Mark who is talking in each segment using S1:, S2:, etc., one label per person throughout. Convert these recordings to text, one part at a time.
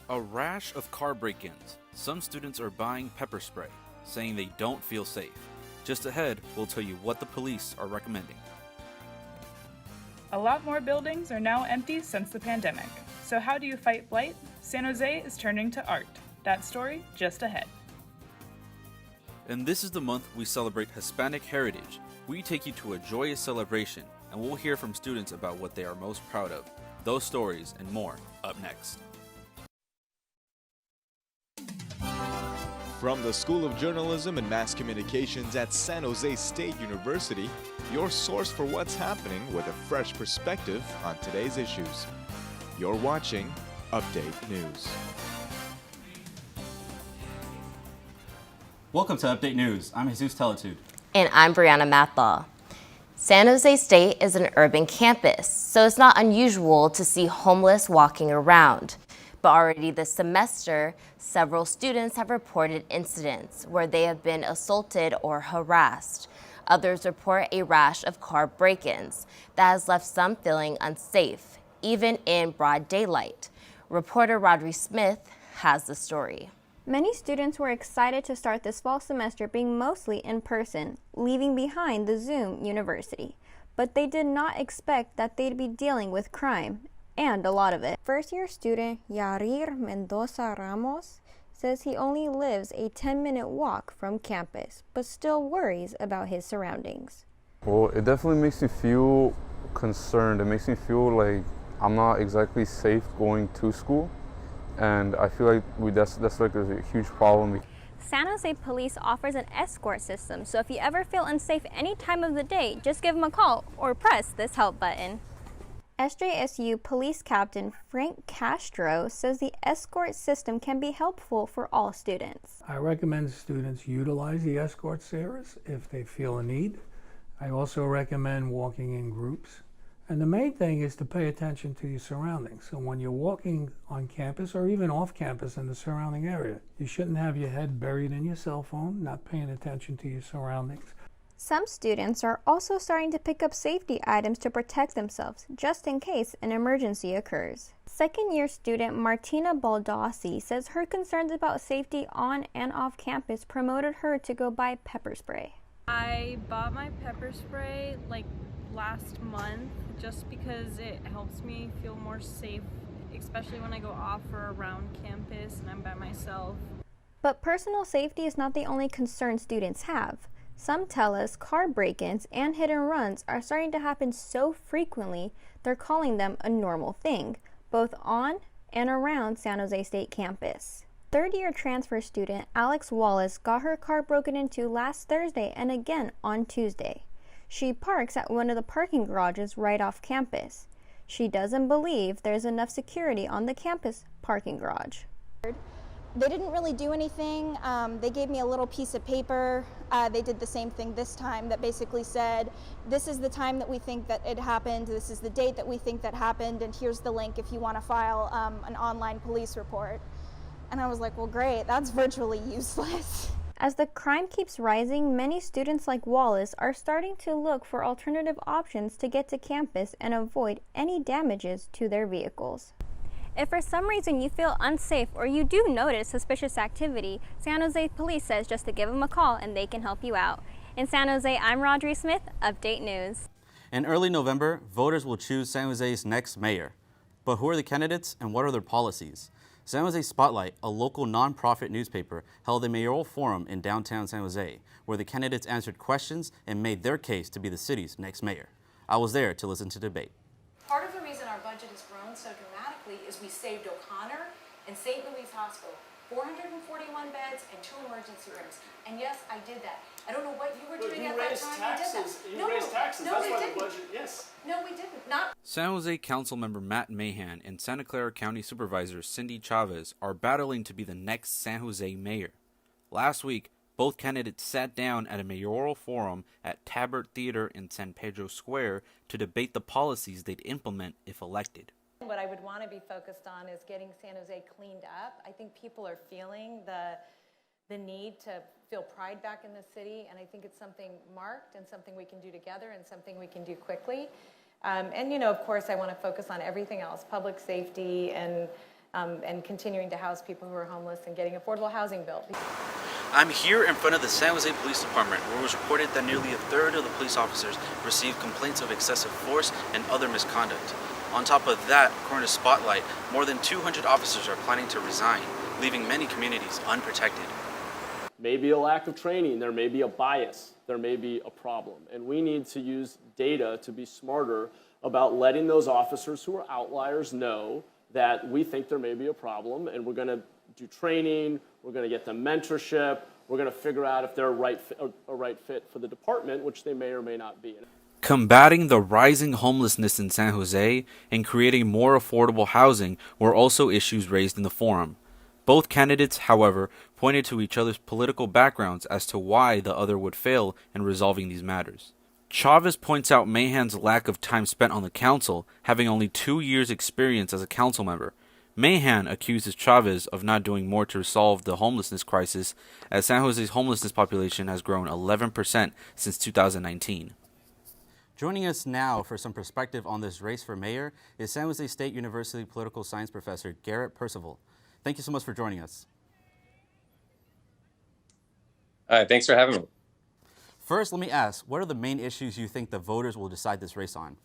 S1: A rash of car break-ins. Some students are buying pepper spray, saying they don't feel safe. Just ahead, we'll tell you what the police are recommending.
S2: A lot more buildings are now empty since the pandemic. So how do you fight blight? San Jose is turning to art. That story just ahead.
S1: And this is the month we celebrate Hispanic heritage. We take you to a joyous celebration, and we'll hear from students about what they are most proud of. Those stories and more up next.
S3: From the School of Journalism and Mass Communications at San Jose State University, your source for what's happening with a fresh perspective on today's issues. You're watching Update News.
S4: Welcome to Update News. I'm Jesus Teletude.
S5: And I'm Brianna Matlaw. San Jose State is an urban campus, so it's not unusual to see homeless walking around. But already this semester, several students have reported incidents where they have been assaulted or harassed. Others report a rash of car break-ins that has left some feeling unsafe, even in broad daylight. Reporter Rodri Smith has the story.
S6: Many students were excited to start this fall semester being mostly in person, leaving behind the Zoom University. But they did not expect that they'd be dealing with crime, and a lot of it. First-year student Yarir Mendoza Ramos says he only lives a 10-minute walk from campus, but still worries about his surroundings.
S7: Well, it definitely makes me feel concerned. It makes me feel like I'm not exactly safe going to school. And I feel like that's like a huge problem.
S6: San Jose Police offers an escort system, so if you ever feel unsafe any time of the day, just give them a call or press this help button. SJSU Police Captain Frank Castro says the escort system can be helpful for all students.
S8: I recommend students utilize the escort service if they feel a need. I also recommend walking in groups. And the main thing is to pay attention to your surroundings. So when you're walking on campus or even off campus in the surrounding area, you shouldn't have your head buried in your cell phone, not paying attention to your surroundings.
S6: Some students are also starting to pick up safety items to protect themselves, just in case an emergency occurs. Second-year student Martina Baldassi says her concerns about safety on and off campus promoted her to go buy pepper spray.
S9: I bought my pepper spray last month just because it helps me feel more safe, especially when I go off or around campus and I'm by myself.
S6: But personal safety is not the only concern students have. Some tell us car break-ins and hit and runs are starting to happen so frequently they're calling them a normal thing, both on and around San Jose State campus. Third-year transfer student Alex Wallace got her car broken into last Thursday and again on Tuesday. She parks at one of the parking garages right off campus. She doesn't believe there's enough security on the campus parking garage.
S10: They didn't really do anything. They gave me a little piece of paper. They did the same thing this time that basically said, this is the time that we think that it happened, this is the date that we think that happened, and here's the link if you want to file an online police report. And I was like, well, great, that's virtually useless.
S6: As the crime keeps rising, many students like Wallace are starting to look for alternative options to get to campus and avoid any damages to their vehicles. If for some reason you feel unsafe or you do notice suspicious activity, San Jose Police says just to give them a call and they can help you out. In San Jose, I'm Rodri Smith, Update News.
S4: In early November, voters will choose San Jose's next mayor. But who are the candidates and what are their policies? San Jose Spotlight, a local nonprofit newspaper, held a mayoral forum in downtown San Jose, where the candidates answered questions and made their case to be the city's next mayor. I was there to listen to the debate.
S11: Part of the reason our budget has grown so dramatically is we saved O'Connor and St. Louis Hospital 441 beds and 2 emergency rooms. And yes, I did that. I don't know what you were doing at that time.
S12: You raised taxes.
S11: No,
S12: That's
S11: we
S12: why
S11: didn't.
S12: the budget, yes.
S11: No, we didn't. Not.
S1: San Jose Councilmember Matt Mahan and Santa Clara County Supervisor Cindy Chavez are battling to be the next San Jose mayor. Last week, both candidates sat down at a mayoral forum at Tabert Theater in San Pedro Square to debate the policies they'd implement if elected.
S11: What I would want to be focused on is getting San Jose cleaned up. I think people are feeling the need to feel pride back in the city, and I think it's something marked and something we can do together and something we can do quickly. And, you know, of course, I want to focus on everything else, public safety and and continuing to house people who are homeless and getting affordable housing built.
S1: I'm here in front of the San Jose Police Department, where it was reported that nearly a third of the police officers received complaints of excessive force and other misconduct. On top of that, according to Spotlight, more than 200 officers are planning to resign, leaving many communities unprotected.
S12: Maybe a lack of training, there may be a bias, there may be a problem. And we need to use data to be smarter about letting those officers who are outliers know that we think there may be a problem, and we're going to do training, we're going to get them mentorship, we're going to figure out if they're a right fit for the department, which they may or may not be.
S1: Combating the rising homelessness in San Jose and creating more affordable housing were also issues raised in the forum. Both candidates, however, pointed to each other's political backgrounds as to why the other would fail in resolving these matters. Chavez points out Mahan's lack of time spent on the council, having only 2 years' experience as a council member. Mahan accuses Chavez of not doing more to resolve the homelessness crisis, as San Jose's homelessness population has grown 11% since 2019.
S4: Joining us now for some perspective on this race for mayor is San Jose State University political science professor Garrett Percival. Thank you so much for joining us.
S13: Thanks for having me.
S4: First, let me ask, what are the main issues you think the voters will decide this race on?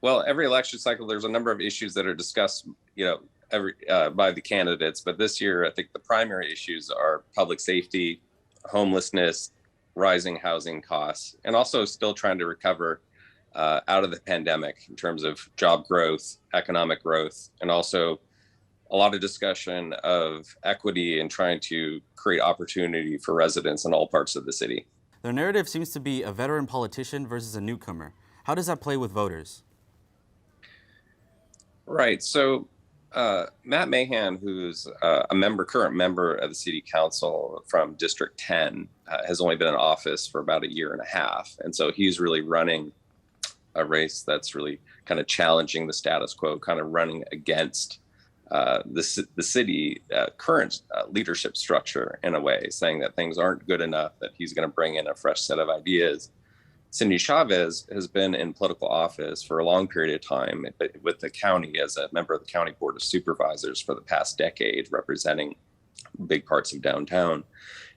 S13: Well, every election cycle, there's a number of issues that are discussed, by the candidates. But this year, I think the primary issues are public safety, homelessness, rising housing costs, and also still trying to recover out of the pandemic in terms of job growth, economic growth, and also a lot of discussion of equity and trying to create opportunity for residents in all parts of the city.
S4: Their narrative seems to be a veteran politician versus a newcomer. How does that play with voters?
S13: Right. So Matt Mahan, who's a current member of the city council from District 10, has only been in office for about a year and a half. And so he's really running a race that's really kind of challenging the status quo, kind of running against the city current leadership structure in a way, saying that things aren't good enough, that he's going to bring in a fresh set of ideas. Cindy Chavez has been in political office for a long period of time with the county as a member of the county board of supervisors for the past decade, representing big parts of downtown.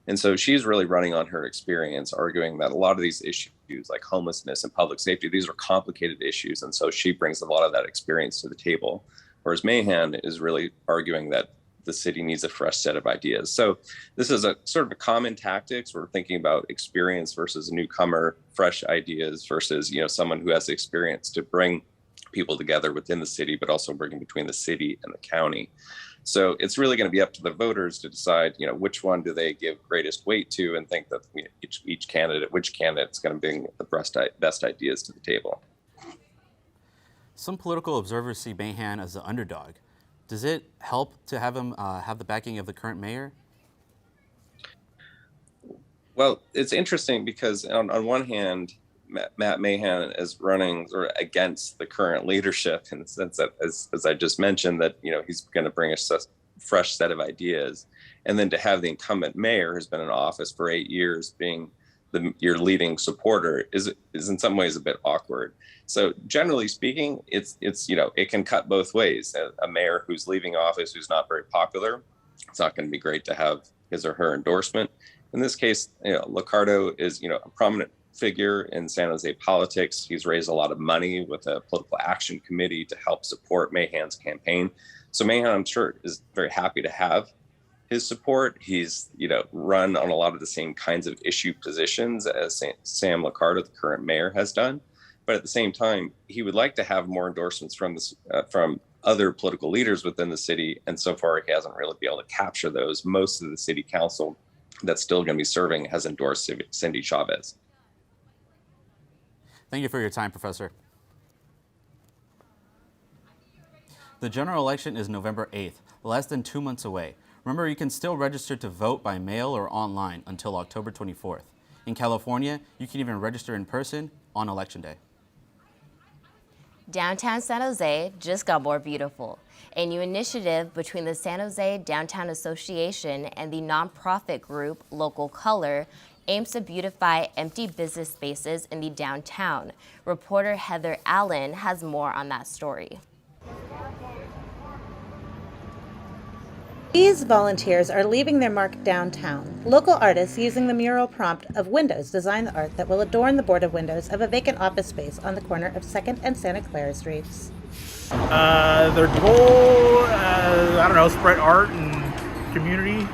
S13: And so she's really running on her experience, arguing that a lot of these issues like homelessness and public safety, these are complicated issues. And so she brings a lot of that experience to the table. Whereas Mahan is really arguing that the city needs a fresh set of ideas. So this is a sort of a common tactics. We're thinking about experience versus a newcomer, fresh ideas versus, someone who has experience to bring people together within the city, but also bringing between the city and the county. So it's really going to be up to the voters to decide, which one do they give greatest weight to and think that which candidate is going to bring the best ideas to the table.
S4: Some political observers see Mahan as the underdog. Does it help to have him have the backing of the current mayor?
S13: Well, it's interesting because on one hand, Matt Mahan is running sort of against the current leadership in the sense that, as I just mentioned, that he's going to bring a fresh set of ideas, and then to have the incumbent mayor who's been in office for 8 years being your leading supporter is in some ways a bit awkward. So generally speaking, it's it can cut both ways. A mayor who's leaving office who's not very popular, it's not going to be great to have his or her endorsement. In this case, Liccardo is a prominent figure in San Jose politics. He's raised a lot of money with a political action committee to help support Mahan's campaign. So Mahan, I'm sure, is very happy to have his support. He's run on a lot of the same kinds of issue positions as Sam Liccardo, the current mayor, has done. But at the same time, he would like to have more endorsements from other political leaders within the city. And so far, he hasn't really been able to capture those. Most of the city council that's still going to be serving has endorsed Cindy Chavez.
S4: Thank you for your time, Professor. The general election is November 8th, less than 2 months away. Remember, you can still register to vote by mail or online until October 24th. In California, you can even register in person on Election Day.
S5: Downtown San Jose just got more beautiful. A new initiative between the San Jose Downtown Association and the nonprofit group Local Color aims to beautify empty business spaces in the downtown. Reporter Heather Allen has more on that story.
S14: These volunteers are leaving their mark downtown. Local artists using the mural prompt of Windows design the art that will adorn the boarded windows of a vacant office space on the corner of 2nd and Santa Clara Streets.
S15: Their goal, I don't know, spread art and community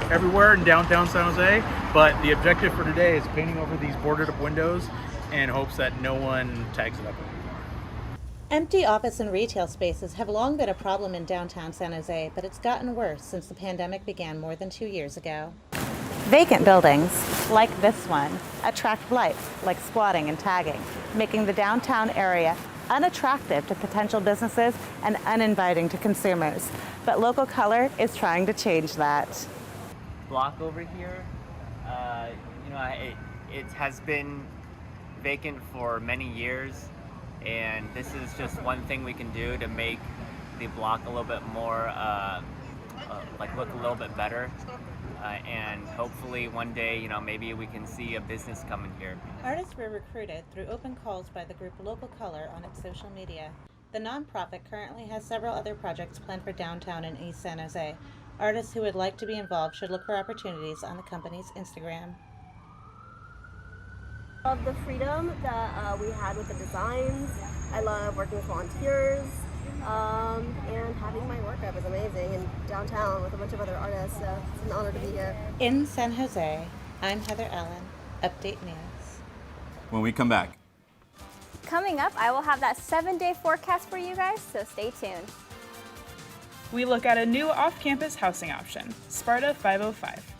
S15: everywhere in downtown San Jose. But the objective for today is painting over these boarded up windows in hopes that no one tags it up anymore.
S14: Empty office and retail spaces have long been a problem in downtown San Jose, but it's gotten worse since the pandemic began more than 2 years ago.
S16: Vacant buildings, like this one, attract blight, like squatting and tagging, making the downtown area unattractive to potential businesses and uninviting to consumers. But Local Color is trying to change that.
S17: Block over here, it has been vacant for many years, and this is just one thing we can do to make the block a little bit more, look a little bit better. And hopefully one day, maybe we can see a business coming here.
S14: Artists were recruited through open calls by the group Local Color on its social media. The nonprofit currently has several other projects planned for downtown and East San Jose. Artists who would like to be involved should look for opportunities on the company's Instagram.
S18: I love the freedom that we had with the designs. I love working with volunteers, and having my work up is amazing in downtown with a bunch of other artists, so it's an honor to be here.
S14: In San Jose, I'm Heather Allen, Update News.
S4: When we come back.
S6: Coming up, I will have that 7-day forecast for you guys, so stay tuned.
S2: We look at a new off-campus housing option, Sparta 505.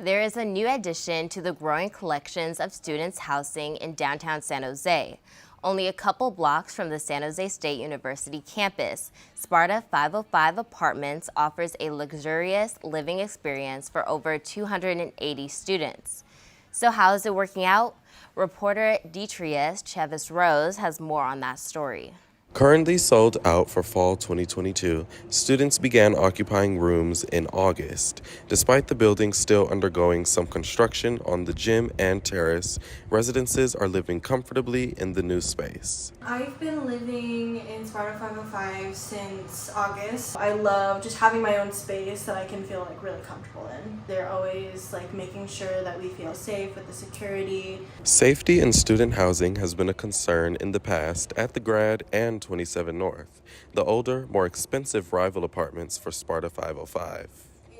S5: There is a new addition to the growing collections of students' housing in downtown San Jose. Only a couple blocks from the San Jose State University campus, Sparta 505 Apartments offers a luxurious living experience for over 280 students. So how is it working out? Reporter Detrius Chavis-Rose has more on that story.
S19: Currently sold out for fall 2022, students began occupying rooms in August. Despite the building still undergoing some construction on the gym and terrace, residences are living comfortably in the new space.
S20: I've been living in Sparta 505 since August. I love just having my own space that I can feel really comfortable in. They're always making sure that we feel safe with the security.
S19: Safety in student housing has been a concern in the past at the Grad and 27 North, the older, more expensive rival apartments for Sparta 505.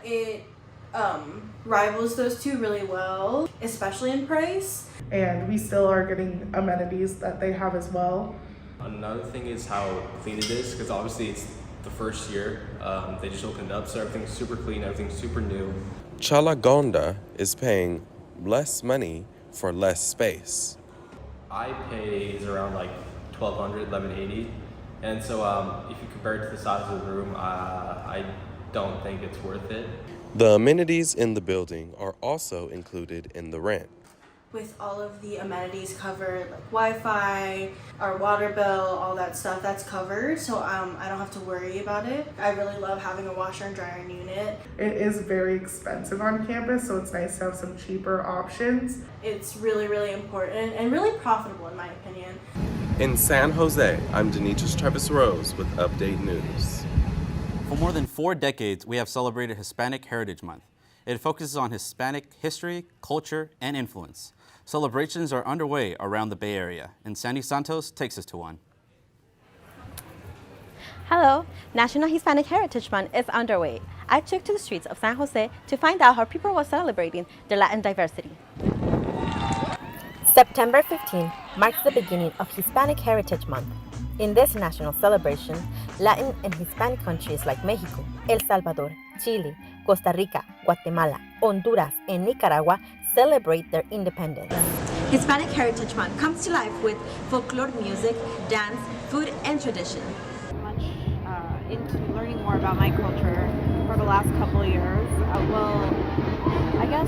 S20: It rivals those two really well, especially in price.
S21: And we still are getting amenities that they have as well.
S22: Another thing is how clean it is, because obviously it's the first year. They just opened up, so everything's super clean, everything's super new.
S19: Chalagonda is paying less money for less space.
S22: I pay around $1,200, $1,180, and so if you compare it to the size of the room, I don't think it's worth it.
S19: The amenities in the building are also included in the rent.
S20: With all of the amenities covered, like Wi-Fi, our water bill, all that stuff, that's covered, so I don't have to worry about it. I really love having a washer and dryer unit.
S21: It is very expensive on campus, so it's nice to have some cheaper options.
S20: It's really, really important and really profitable in my opinion.
S19: In San Jose, I'm Demetrius Chavis-Rose with Update News.
S4: For more than 4 decades, we have celebrated Hispanic Heritage Month. It focuses on Hispanic history, culture, and influence. Celebrations are underway around the Bay Area, and Sandy Santos takes us to one.
S3: Hello! National Hispanic Heritage Month is underway. I took to the streets of San Jose to find out how people were celebrating their Latin diversity.
S7: September 15 marks the beginning of Hispanic Heritage Month. In this national celebration, Latin and Hispanic countries like Mexico, El Salvador, Chile, Costa Rica, Guatemala, Honduras, and Nicaragua celebrate their independence.
S3: Hispanic Heritage Month comes to life with folklore music, dance, food, and tradition.
S23: Into learning more about my culture for the last couple of years. I guess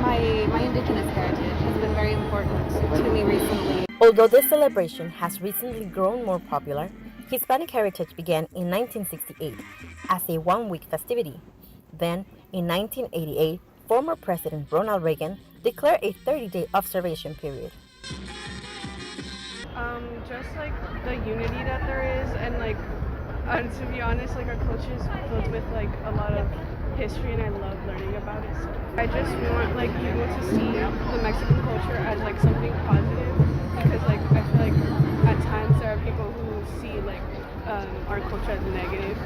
S23: my indigenous heritage has been very important to me recently.
S7: Although this celebration has recently grown more popular, Hispanic Heritage began in 1968 as a one-week festivity. Then, in 1988, former President Ronald Reagan declared a 30-day observation period.
S24: Just like the unity that there is, and to be honest, like our culture is filled with like a lot of history, and I love learning about it. So I just want like people to see the Mexican culture as like something positive, because like I feel like at times there are people who see like our culture as negative,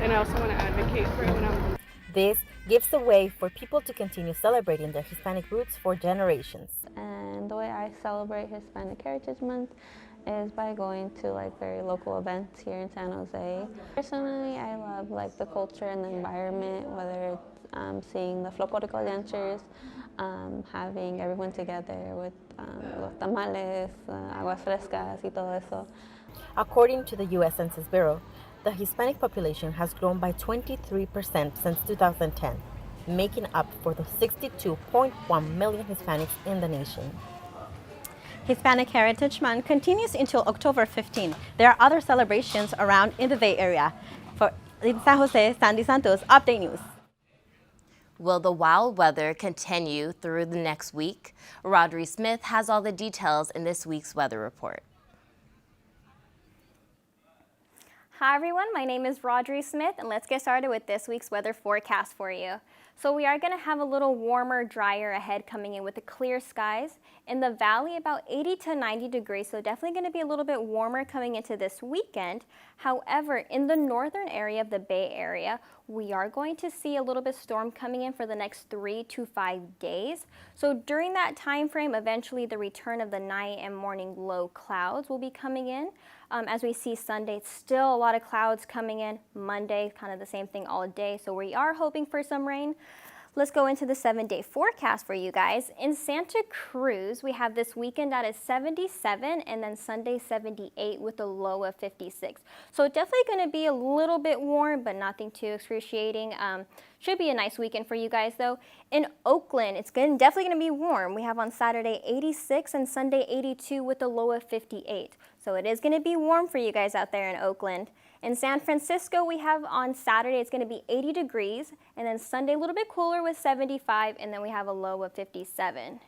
S24: and I also want to advocate for it when I'm.
S7: This gives a way for people to continue celebrating their Hispanic roots for generations.
S25: And the way I celebrate Hispanic Heritage Month is by going to like very local events here in San Jose. Personally, I love like the culture and the environment, whether it's seeing the folklorico dancers, having everyone together with los tamales, aguas frescas y todo eso.
S7: According to the U.S. Census Bureau, the Hispanic population has grown by 23% since 2010, making up for the 62.1 million Hispanics in the nation.
S3: Hispanic Heritage Month continues until October 15. There are other celebrations around in the Bay Area. In San Jose, Sandy Santos, Update News.
S5: Will the wild weather continue through the next week? Rodri Smith has all the details in this week's weather report.
S26: Hi everyone, my name is Rodri Smith, and let's get started with this week's weather forecast for you. So we are going to have a little warmer, drier ahead coming in with the clear skies. In the valley, about 80 to 90 degrees, so definitely going to be a little bit warmer coming into this weekend. However, in the northern area of the Bay Area, we are going to see a little bit of storm coming in for the next 3 to 5 days. So during that time frame, eventually the return of the night and morning low clouds will be coming in. As we see Sunday, still a lot of clouds coming in. Monday, kind of the same thing all day, so we are hoping for some rain. Let's go into the 7-day forecast for you guys. In Santa Cruz, we have this weekend at a 77 and then Sunday 78 with a low of 56. So definitely going to be a little bit warm, but nothing too excruciating. Should be a nice weekend for you guys though. In Oakland, it's definitely going to be warm. We have on Saturday 86 and Sunday 82 with a low of 58. So it is going to be warm for you guys out there in Oakland. In San Francisco, we have on Saturday, it's going to be 80 degrees, and then Sunday a little bit cooler with 75, and then we have a low of 57.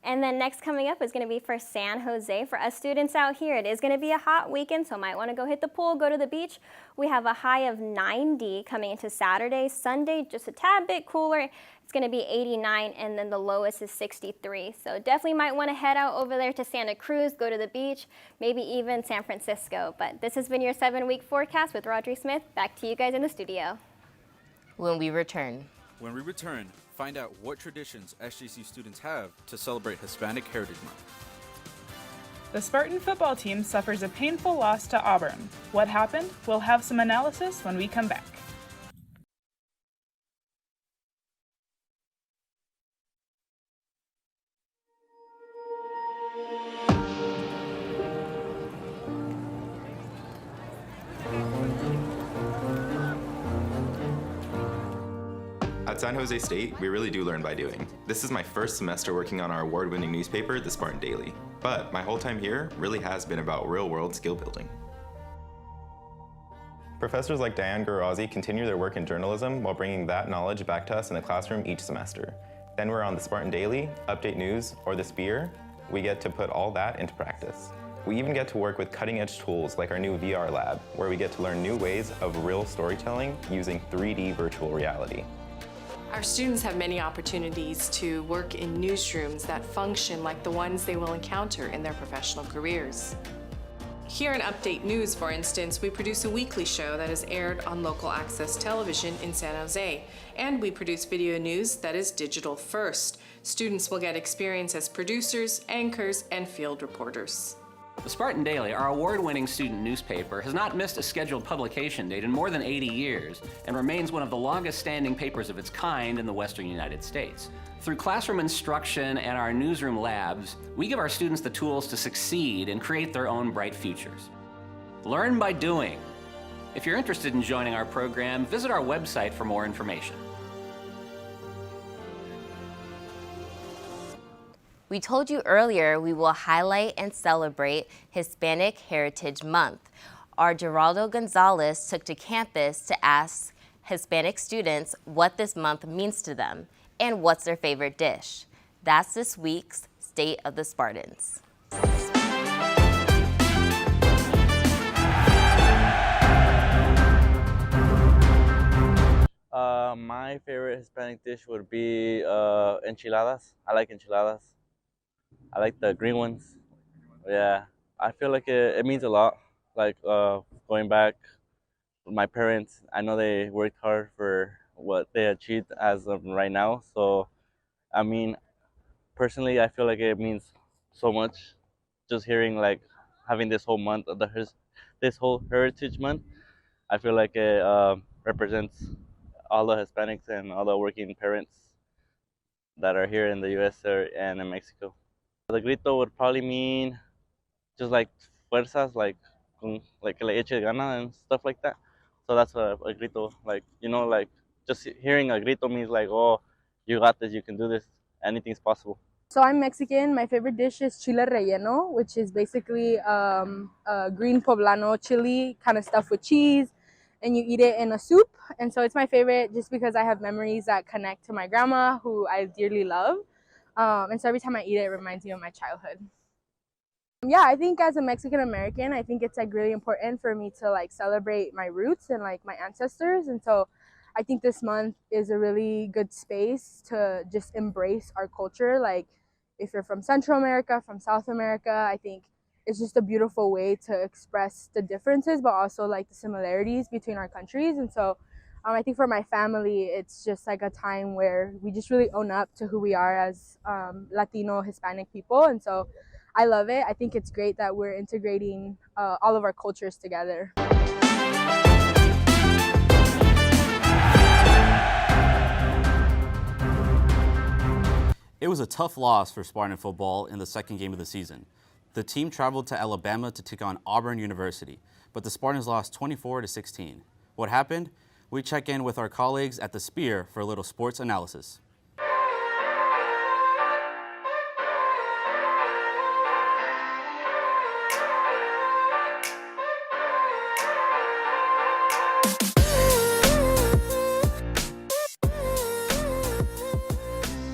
S26: And then next coming up is going to be for San Jose. For us students out here, it is going to be a hot weekend, so might want to go hit the pool, go to the beach. We have a high of 90 coming into Saturday. Sunday, just a tad bit cooler. It's going to be 89, and then the lowest is 63. So definitely might want to head out over there to Santa Cruz, go to the beach, maybe even San Francisco. But this has been your 7-week forecast with Rodri Smith. Back to you guys in the studio.
S5: When we return,
S1: find out what traditions SJC students have to celebrate Hispanic Heritage Month.
S2: The Spartan football team suffers a painful loss to Auburn. What happened? We'll have some analysis when we come back.
S27: At San Jose State, we really do learn by doing. This is my first semester working on our award-winning newspaper, the Spartan Daily. But my whole time here really has been about real-world skill building. Professors like Diane Gurazi continue their work in journalism while bringing that knowledge back to us in the classroom each semester. Then we're on the Spartan Daily, Update News, or the Spear. We get to put all that into practice. We even get to work with cutting-edge tools like our new VR lab, where we get to learn new ways of real storytelling using 3D virtual reality.
S28: Our students have many opportunities to work in newsrooms that function like the ones they will encounter in their professional careers. Here in Update News, for instance, we produce a weekly show that is aired on local access television in San Jose, and we produce video news that is digital first. Students will get experience as producers, anchors, and field reporters.
S8: The Spartan Daily, our award-winning student newspaper, has not missed a scheduled publication date in more than 80 years and remains one of the longest-standing papers of its kind in the Western United States. Through classroom instruction and our newsroom labs, we give our students the tools to succeed and create their own bright futures. Learn by doing. If you're interested in joining our program, visit our website for more information.
S5: We told you earlier we will highlight and celebrate Hispanic Heritage Month. Our Geraldo Gonzalez took to campus to ask Hispanic students what this month means to them and what's their favorite dish. That's this week's State of the Spartans.
S9: My favorite Hispanic dish would be enchiladas. I like enchiladas. I like the green ones. Yeah, I feel like it means a lot. Like going back with my parents, I know they worked hard for what they achieved as of right now. So, I mean, personally, I feel like it means so much. Just hearing like having this whole month of this whole Heritage Month, I feel like it represents all the Hispanics and all the working parents that are here in the U.S. and in Mexico. The grito would probably mean just like fuerzas, like que le eche gana and stuff like that. So that's a grito, like, you know, like just hearing a grito means like, oh, you got this, you can do this, anything's possible.
S10: So I'm Mexican. My favorite dish is chile relleno, which is basically green poblano chili kind of stuffed with cheese, and you eat it in a soup. And so it's my favorite just because I have memories that connect to my grandma, who I dearly love. And so every time I eat it, it reminds me of my childhood. Yeah, I think as a Mexican American, I think it's like really important for me to like celebrate my roots and like my ancestors. And so I think this month is a really good space to just embrace our culture. Like if you're from Central America, from South America, I think it's just a beautiful way to express the differences, but also like the similarities between our countries. And so I think for my family, it's just like a time where we just really own up to who we are as Latino, Hispanic people. And so I love it. I think it's great that we're integrating all of our cultures together.
S4: It was a tough loss for Spartan football in the second game of the season. The team traveled to Alabama to take on Auburn University, but the Spartans lost 24-16. What happened? We check in with our colleagues at the Spear for a little sports analysis.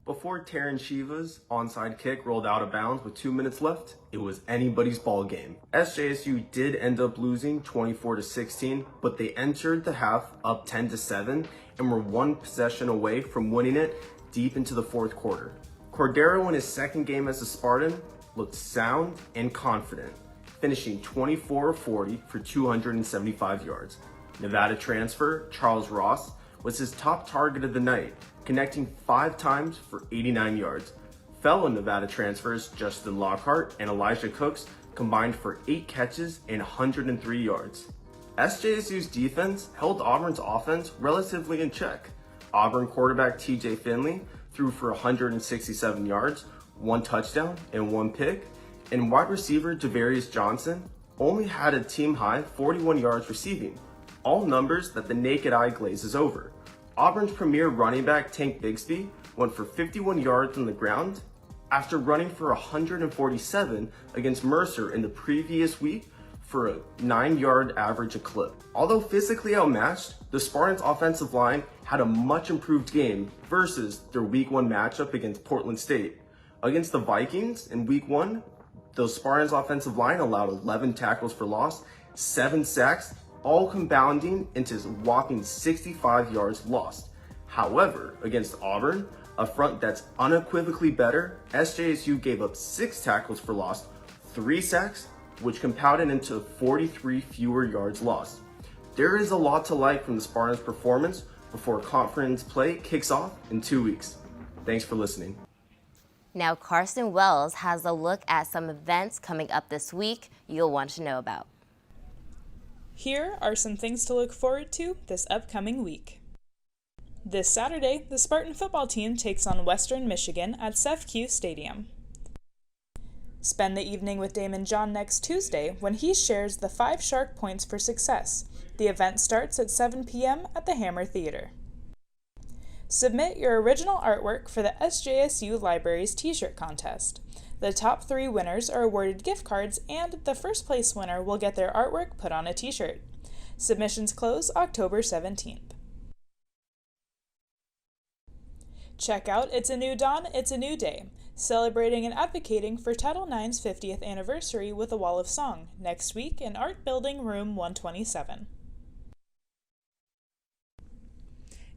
S11: Before Taryn Shiva's onside kick rolled out of bounds with 2 minutes left, it was anybody's ball game. SJSU did end up losing 24-16, but they entered the half up 10-7 and were one possession away from winning it deep into the fourth quarter. Cordero in his second game as a Spartan looked sound and confident, finishing 24-40 for 275 yards. Nevada transfer Charles Ross was his top target of the night, connecting 5 times for 89 yards. Fellow Nevada transfers Justin Lockhart and Elijah Cooks combined for 8 catches and 103 yards. SJSU's defense held Auburn's offense relatively in check. Auburn quarterback TJ Finley threw for 167 yards, 1 touchdown and 1 pick, and wide receiver Javarius Johnson only had a team-high 41 yards receiving, all numbers that the naked eye glazes over. Auburn's premier running back Tank Bigsby went for 51 yards on the ground after running for 147 against Mercer in the previous week for a 9-yard average a clip. Although physically outmatched, the Spartans' offensive line had a much improved game versus their Week 1 matchup against Portland State. Against the Vikings in Week 1, the Spartans' offensive line allowed 11 tackles for loss, 7 sacks, all compounding into a whopping 65 yards lost. However, against Auburn, a front that's unequivocally better, SJSU gave up 6 tackles for loss, 3 sacks, which compounded into 43 fewer yards lost. There is a lot to like from the Spartans' performance before conference play kicks off in 2 weeks. Thanks for listening.
S5: Now Carson Wells has a look at some events coming up this week you'll want to know about.
S2: Here are some things to look forward to this upcoming week. This Saturday, the Spartan football team takes on Western Michigan at CEFCU Stadium. Spend the evening with Damon John next Tuesday when he shares the 5 Shark Points for Success. The event starts at 7 p.m. at the Hammer Theater. Submit your original artwork for the SJSU Libraries t-shirt contest. The top 3 winners are awarded gift cards, and the first place winner will get their artwork put on a t-shirt. Submissions close October 17th. Check out It's a New Dawn, It's a New Day, celebrating and advocating for Title IX's 50th anniversary with a Wall of Song, next week in Art Building Room 127.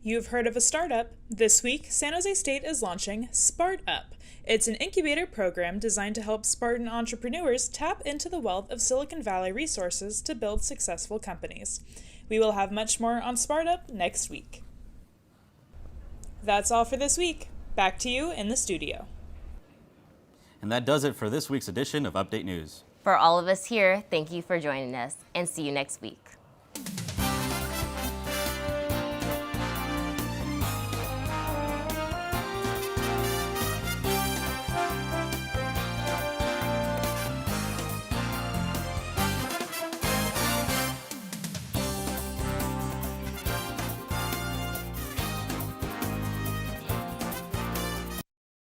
S2: You've heard of a startup. This week, San Jose State is launching SpartUp. It's an incubator program designed to help Spartan entrepreneurs tap into the wealth of Silicon Valley resources to build successful companies. We will have much more on SpartUp next week. That's all for this week. Back to you in the studio.
S4: And that does it for this week's edition of Update News.
S5: For all of us here, thank you for joining us, and see you next week.